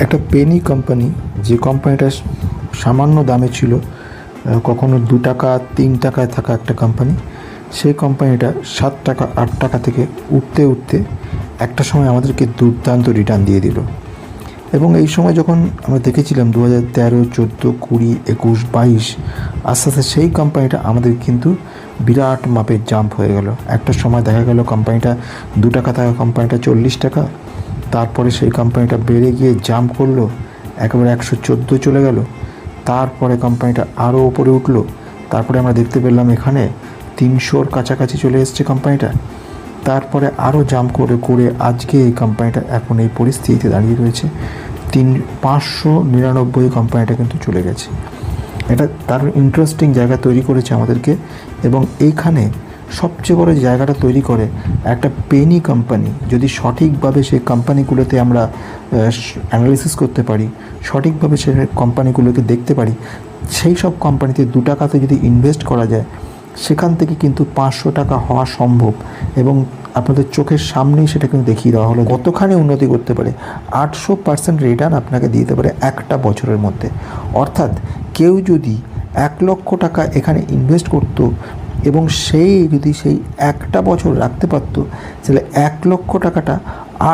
একটা Penney company, যে কোম্পানিটা সামান্য দামে ছিল, কখনো 2 টাকা 3 টাকায় থাকা একটা কোম্পানি, সেই কোম্পানিটা 7 টাকা 8 টাকা থেকে উঠতে উঠতে একটা সময় আমাদেরকে দুর্দান্ত রিটার্ন দিয়ে দিল। এবং এই সময় যখন আমরা দেখেছিলাম 2013, 14, 20, 21, 22, আস্তে আস্তে সেই কোম্পানিটা আমাদের কিন্তু বিরাট মাপের জাম্প হয়ে গেল। একটা সময় দেখা গেল কোম্পানিটা 2 টাকা থাকা কোম্পানিটা 40 টাকা, তারপরে সেই কোম্পানিটা বেড়ে গিয়ে জাম্প করলো, একেবারে 114 চলে গেল। তারপরে কোম্পানিটা আরও ওপরে উঠলো, তারপরে আমরা দেখতে পেলাম এখানে 300-র কাছাকাছি চলে এসছে কোম্পানিটা। তারপরে আরও জাম্প করে করে আজকে এই কোম্পানিটা এখন এই পরিস্থিতিতে দাঁড়িয়ে রয়েছে। 599 কোম্পানিটা কিন্তু চলে গেছে। এটা তার ইন্টারেস্টিং জায়গা তৈরি করেছে আমাদেরকে। এবং এইখানে সবচেয়ে বড় জায়গাটা তৈরি করে একটা পেনি কোম্পানি, যদি সঠিকভাবে সেই কোম্পানিগুলোতে আমরা অ্যানালিসিস করতে পারি, সঠিকভাবে সেই কোম্পানিগুলোকে দেখতে পারি, সেই সব কোম্পানিতে 2 টাকাতে যদি ইনভেস্ট করা যায়, সেখান থেকে কিন্তু 500 টাকা হওয়া সম্ভব। এবং আপনাদের চোখের সামনেই সেটা কিন্তু দেখিয়ে দেওয়া হলো কতখানি উন্নতি করতে পারে। 800% রিটার্ন আপনাকে দিতে পারে একটা বছরের মধ্যে। অর্থাৎ কেউ যদি 1 লক্ষ টাকা এখানে ইনভেস্ট করতো এবং সেই যদি সেই একটা বছর রাখতে পারতো, তাহলে 1 লক্ষ টাকাটা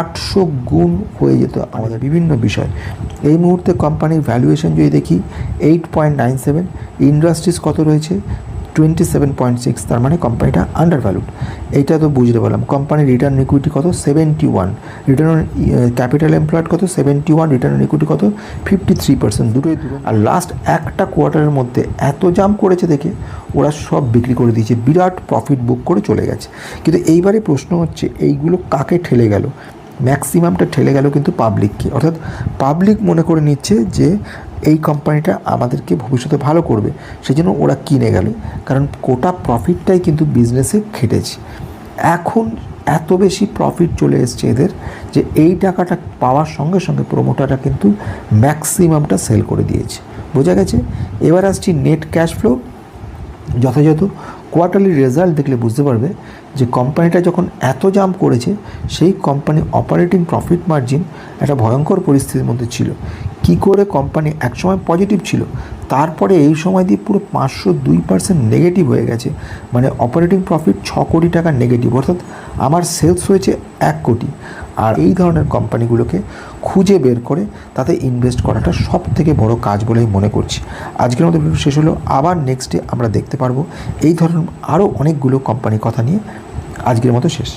800 গুণ হয়ে যেত আমাদের বিভিন্ন বিষয়। এই মুহূর্তে কোম্পানির ভ্যালুয়েশন যদি দেখি 8.97, ইন্ডাস্ট্রিজ কত রয়েছে 27.6, তার মানে কোম্পানিটা আন্ডার ভ্যালুড। এইটা তো বুঝতে পারলাম। কোম্পানির রিটার্ন ইকুইটি কত 71, রিটার্ন অন ক্যাপিটাল এমপ্লয়েড কত 71, রিটার্ন অন ইকুইটি কত 53%, দুটোই। আর লাস্ট একটা কোয়ার্টারের মধ্যে এত জাম্প করেছে দেখে ওরা সব বিক্রি করে দিয়েছে, বিরাট প্রফিট বুক করে চলে গেছে। কিন্তু এইবারে প্রশ্ন হচ্ছে এইগুলো কাকে ঠেলে গেল? ম্যাক্সিমামটা ঠেলে গেল কিন্তু পাবলিককে। অর্থাৎ পাবলিক মনে করে নিচ্ছে যে এই কোম্পানিটা আমাদেরকে ভবিষ্যতে ভালো করবে, সেই জন্য ওরা কিনে গেল। কারণ কোটা প্রফিটটাই কিন্তু বিজনেসে খেটেছে। এখন এত বেশি প্রফিট চলে এসছে এদের যে এই টাকাটা পাওয়ার সঙ্গে সঙ্গে প্রোমোটাররা কিন্তু ম্যাক্সিমামটা সেল করে দিয়েছে। বোঝা গেছে? এবার আসছি নেট ক্যাশ ফ্লো। যথাযথ কোয়ার্টারলি রেজাল্ট দেখলে বুঝতে পারবে যে কোম্পানিটা যখন এত জাম্প করেছে, সেই কোম্পানি অপারেটিং প্রফিট মার্জিন একটা ভয়ঙ্কর পরিস্থিতির মধ্যে ছিল। কি করে কোম্পানি একসময় পজিটিভ ছিল, তারপরে এই সময় দিয়ে পুরো 502% নেগেটিভ হয়ে গেছে। মানে অপারেটিং প্রফিট 6 কোটি টাকা নেগেটিভ, অর্থাৎ আমার সেলস হয়েছে 1 কোটি। আর এই ধরনের কোম্পানিগুলোকে খুঁজে বের করে তাতে ইনভেস্ট করাটা সব থেকে বড় কাজ বলেই মনে করছি। আজকের মতো ভিডিও শেষ হলো। আবার নেক্সট ডে আমরা দেখতে পারবো এই ধরনের আরও অনেকগুলো কোম্পানির কথা নিয়ে। আজকের মতো শেষ।